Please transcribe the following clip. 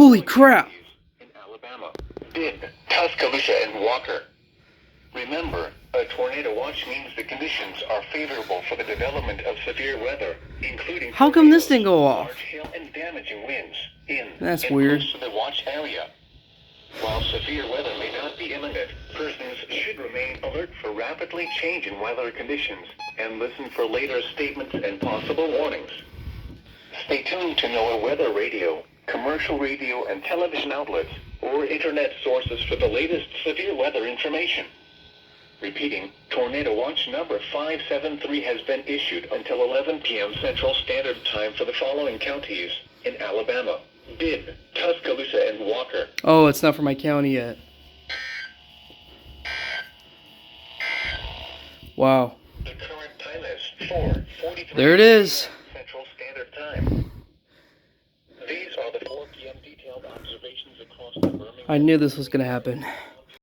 Holy crap! In Alabama, Bibb, Tuscaloosa, and Walker. Remember, a tornado watch means the conditions are favorable for the development of severe weather, including How come this didn't go off? large hail and damaging winds in That's and weird. close to the watch area. While severe weather may not be imminent, persons should remain alert for rapidly changing weather conditions and listen for later statements and possible warnings. Stay tuned to NOAA weather radio, commercial radio and television outlets, or internet sources for the latest severe weather information. Repeating, Tornado Watch number 573 has been issued until 11 p.m. Central Standard Time for the following counties in Alabama: Bibb, Tuscaloosa, and Walker. Oh, it's not for my county yet. Wow. The current time is 4:43. There it is. Central Standard Time. These are the 4 p.m. detailed observations across the Birmingham. I knew this was going to happen.